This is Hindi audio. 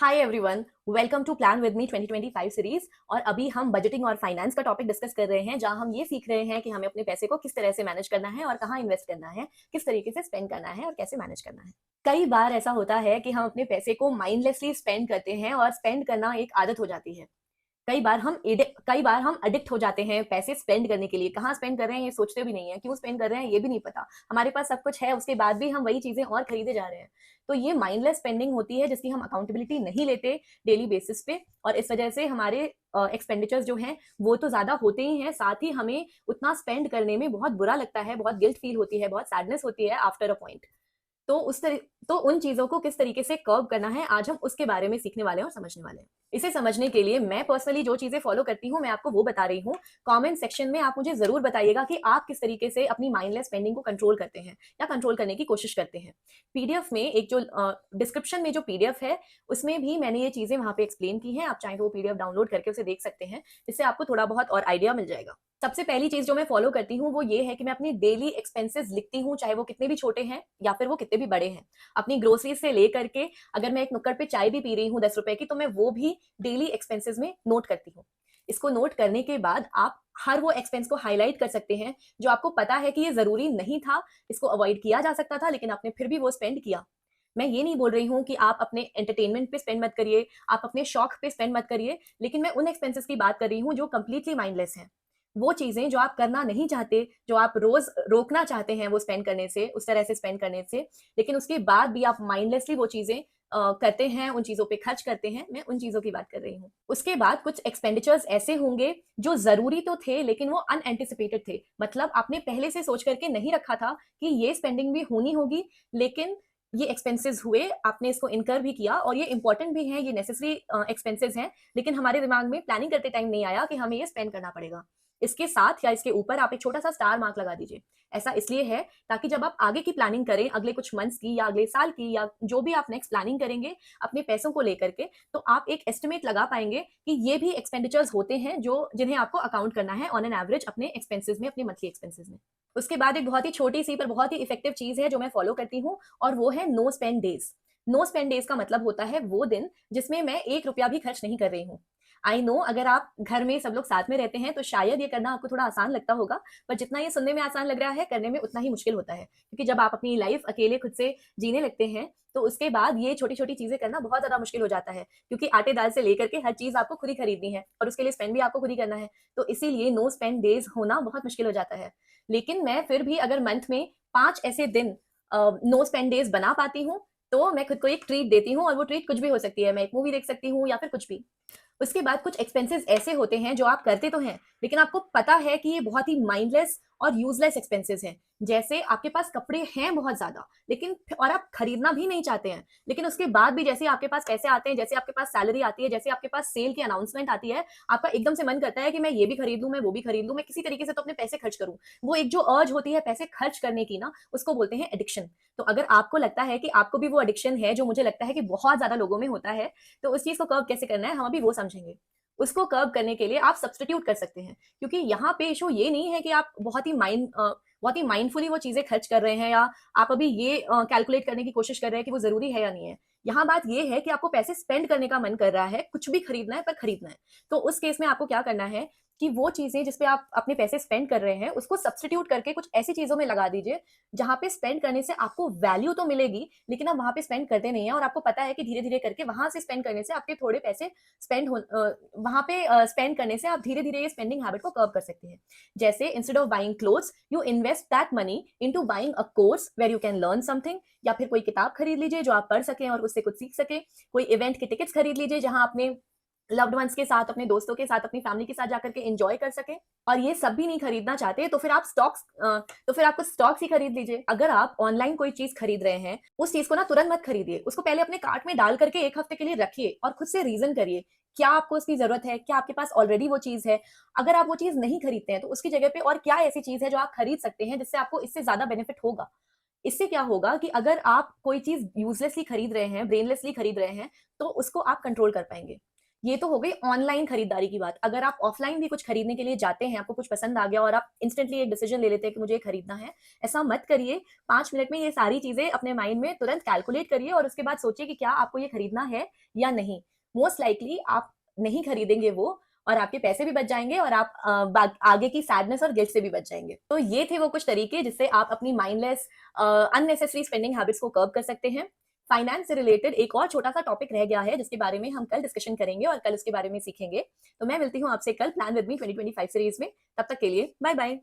Hi everyone, welcome to plan with me 2025 series. और अभी हम बजटिंग और फाइनेंस का टॉपिक डिस्कस कर रहे हैं, जहां हम ये सीख रहे हैं कि हमें अपने पैसे को किस तरह से मैनेज करना है और कहाँ इन्वेस्ट करना है, किस तरीके से स्पेंड करना है और कैसे मैनेज करना है। कई बार ऐसा होता है कि हम अपने पैसे को माइंडलेसली स्पेंड करते हैं और स्पेंड करना एक आदत हो जाती है। कई बार हम एडिक्ट हो जाते हैं पैसे स्पेंड करने के लिए। कहाँ स्पेंड कर रहे हैं ये सोचते भी नहीं है, क्यों स्पेंड कर रहे हैं ये भी नहीं पता। हमारे पास सब कुछ है, उसके बाद भी हम वही चीजें और खरीदे जा रहे हैं। तो ये माइंडलेस स्पेंडिंग होती है, जिसकी हम अकाउंटेबिलिटी नहीं लेते डेली बेसिस पे। और इस वजह से हमारे एक्सपेंडिचर्स जो हैं वो तो ज्यादा होते ही हैं, साथ ही हमें उतना स्पेंड करने में बहुत बुरा लगता है, बहुत गिल्ट फील होती है, बहुत सैडनेस होती है आफ्टर अ पॉइंट। तो उन चीजों को किस तरीके से कर्व करना है, आज हम उसके बारे में सीखने वाले हैं और समझने वाले हैं। इसे समझने के लिए मैं पर्सनली जो चीजें फॉलो करती हूँ, मैं आपको वो बता रही हूँ। कमेंट सेक्शन में आप मुझे जरूर बताइएगा कि आप किस तरीके से अपनी माइंडलेस स्पेंडिंग को कंट्रोल करते हैं या कंट्रोल करने की कोशिश करते हैं। पीडीएफ में एक जो डिस्क्रिप्शन में जो पीडीएफ है, उसमें भी मैंने ये चीजें वहां पे एक्सप्लेन की हैं। आप चाहें तो वो पीडीएफ डाउनलोड करके उसे देख सकते हैं, जिससे आपको थोड़ा बहुत और आइडिया मिल जाएगा। सबसे पहली चीज जो मैं फॉलो करती हूँ वो ये है कि मैं अपनी डेली एक्सपेंसेस लिखती हूँ, चाहे वो कितने भी छोटे हैं या फिर वो कितने भी बड़े हैं। अपनी ग्रोसरी से लेकर के, अगर मैं एक नुक्कड़ पे चाय भी पी रही हूँ 10 रुपए की, तो मैं वो भी डेली एक्सपेंसेस में नोट करती हूँ। इसको नोट करने के बाद आप हर वो एक्सपेंस को हाईलाइट कर सकते हैं जो आपको पता है कि ये जरूरी नहीं था, इसको अवॉइड किया जा सकता था, लेकिन आपने फिर भी वो स्पेंड किया। मैं ये नहीं बोल रही हूँ कि आप अपने एंटरटेनमेंट पे स्पेंड मत करिए, आप अपने शौक पे स्पेंड मत करिए, लेकिन मैं उन एक्सपेंसेस की बात कर रही हूँ जो कंप्लीटली माइंडलेस हैं। वो चीजें जो आप करना नहीं चाहते, जो आप रोज रोकना चाहते हैं वो स्पेंड करने से, उस तरह से स्पेंड करने से, लेकिन उसके बाद भी आप माइंडलेसली वो चीजें करते हैं, उन चीजों पे खर्च करते हैं, मैं उन चीजों की बात कर रही हूँ। उसके बाद कुछ एक्सपेंडिचर्स ऐसे होंगे जो जरूरी तो थे, लेकिन वो अनएंटिसिपेटेड थे। मतलब आपने पहले से सोच करके नहीं रखा था कि ये स्पेंडिंग भी होनी होगी, लेकिन ये एक्सपेंसेस हुए, आपने इसको इनकर भी किया और ये इंपॉर्टेंट भी है, ये नेसेसरी एक्सपेंसेस हैं, लेकिन हमारे दिमाग में प्लानिंग करते टाइम नहीं आया कि हमें ये स्पेंड करना पड़ेगा। इसके साथ या इसके ऊपर आप एक छोटा सा स्टार मार्क लगा दीजिए। ऐसा इसलिए है ताकि जब आप आगे की प्लानिंग करें, अगले कुछ मंथ्स की या अगले साल की, या जो भी आप नेक्स्ट प्लानिंग करेंगे अपने पैसों को लेकर के, तो आप एक एस्टिमेट लगा पाएंगे कि ये भी एक्सपेंडिचर्स होते हैं जो जिन्हें आपको अकाउंट करना है ऑन एन एवरेज अपने एक्सपेंसेस में, अपने मंथली एक्सपेंसेस में। उसके बाद एक बहुत ही छोटी सी पर बहुत ही इफेक्टिव चीज है जो मैं फॉलो करती हूँ, और वो है no spend days. No spend days का मतलब होता है वो दिन जिसमें मैं 1 रुपया भी खर्च नहीं कर रही हूँ। आई नो, अगर आप घर में सब लोग साथ में रहते हैं तो शायद ये करना आपको थोड़ा आसान लगता होगा, पर जितना ये सुनने में आसान लग रहा है, करने में उतना ही मुश्किल होता है। क्योंकि जब आप अपनी लाइफ अकेले खुद से जीने लगते हैं, तो उसके बाद ये छोटी छोटी चीजें करना बहुत ज्यादा मुश्किल हो जाता है, क्योंकि आटे दाल से लेकर के हर चीज आपको खुद ही खरीदनी है और उसके लिए स्पेंड भी आपको खुद ही करना है। तो इसीलिए नो स्पेंड डेज होना बहुत मुश्किल हो जाता है। लेकिन मैं फिर भी अगर मंथ में 5 ऐसे दिन नो स्पेंड डेज बना पाती हूँ, तो मैं खुद को एक ट्रीट देती हूँ, और वो ट्रीट कुछ भी हो सकती है। मैं एक मूवी देख सकती हूँ या फिर कुछ भी। उसके बाद कुछ एक्सपेंसेस ऐसे होते हैं जो आप करते तो हैं, लेकिन आपको पता है कि ये बहुत ही माइंडलेस और यूजलेस एक्सपेंसेस हैं। जैसे आपके पास कपड़े हैं बहुत ज्यादा, लेकिन और आप खरीदना भी नहीं चाहते हैं, लेकिन उसके बाद भी जैसे आपके पास पैसे आते हैं, जैसे आपके पास सैलरी आती है, जैसे आपके पास सेल की अनाउंसमेंट आती है, आपका एकदम से मन करता है कि मैं ये भी खरीद लूं, मैं वो भी खरीद लूं, मैं किसी तरीके से तो अपने पैसे खर्च करूं। वो एक जो अर्ज होती है पैसे खर्च करने की ना, उसको बोलते हैं एडिक्शन। तो अगर आपको लगता है कि आपको भी वो एडिक्शन है, जो मुझे लगता है कि बहुत ज्यादा लोगों में होता है, तो उस चीज को कर्व कैसे करना है हम अभी वो समझेंगे। उसको कर्व करने के लिए आप सब्सटीट्यूट कर सकते हैं, क्योंकि यहाँ पे इशू ये नहीं है कि आप बहुत ही माइंडफुली वो चीजें खर्च कर रहे हैं, या आप अभी ये कैलकुलेट करने की कोशिश कर रहे हैं कि वो जरूरी है या नहीं है। यहाँ बात ये है कि आपको पैसे स्पेंड करने का मन कर रहा है, कुछ भी खरीदना है पर खरीदना है। तो उस केस में आपको क्या करना है कि वो चीजें जिसपे आप अपने पैसे स्पेंड कर रहे हैं, उसको सब्सटीट्यूट करके कुछ ऐसी चीजों में लगा दीजिए जहां पे स्पेंड करने से आपको वैल्यू तो मिलेगी, लेकिन आप वहां पे स्पेंड करते नहीं है, और आपको पता है कि धीरे धीरे करके वहां से स्पेंड करने से आपके थोड़े पैसे वहां पे स्पेंड करने से आप धीरे धीरे ये स्पेंडिंग हैबिट को कर्व कर सकते हैं। जैसे instead of buying clothes, you invest that money into buying a course where you can learn something. या फिर कोई किताब खरीद लीजिए जो आप पढ़ सकें और उससे कुछ सीख सके। कोई इवेंट की टिकट्स खरीद लीजिए जहां अपने लव्ड वंस के साथ, अपने दोस्तों के साथ, अपनी फैमिली के साथ जाकर के एंजॉय कर सके। और ये सब भी नहीं खरीदना चाहते तो फिर आप तो फिर आपको स्टॉक्स ही खरीद लीजिए। अगर आप ऑनलाइन कोई चीज खरीद रहे हैं, उस चीज को ना तुरंत मत खरीदिए, उसको पहले अपने कार्ट में डाल करके 1 हफ्ते के लिए रखिए और खुद से रीजन करिए क्या आपको उसकी जरूरत है, क्या आपके पास ऑलरेडी वो चीज है। अगर आप वो चीज नहीं खरीदते हैं तो उसकी जगह पे और क्या ऐसी चीज है जो आप खरीद सकते हैं जिससे आपको इससे ज्यादा बेनिफिट होगा। इससे क्या होगा कि अगर आप कोई चीज यूजलेसली खरीद रहे हैं, ब्रेनलेसली खरीद रहे हैं, तो उसको आप कंट्रोल कर पाएंगे। ये तो हो गई ऑनलाइन खरीदारी की बात। अगर आप ऑफलाइन भी कुछ खरीदने के लिए जाते हैं, आपको कुछ पसंद आ गया और आप इंस्टेंटली एक डिसीजन ले लेते हैं कि मुझे ये खरीदना है, ऐसा मत करिए। 5 मिनट में ये सारी चीजें अपने माइंड में तुरंत कैलकुलेट करिए और उसके बाद सोचिए कि क्या आपको ये खरीदना है या नहीं। मोस्ट लाइकली आप नहीं खरीदेंगे वो, और आपके पैसे भी बच जाएंगे और आप आगे की सैडनेस और गिल्ट से भी बच जाएंगे। तो ये थे वो कुछ तरीके जिससे आप अपनी माइंडलेस अननेसेसरी स्पेंडिंग हैबिट्स को कर्ब कर सकते हैं। फाइनेंस से रिलेटेड एक और छोटा सा टॉपिक रह गया है जिसके बारे में हम कल डिस्कशन करेंगे और कल उसके बारे में सीखेंगे। तो मैं मिलती हूँ आपसे कल प्लान विद मी 2025 सीरीज में। तब तक के लिए बाय बाय।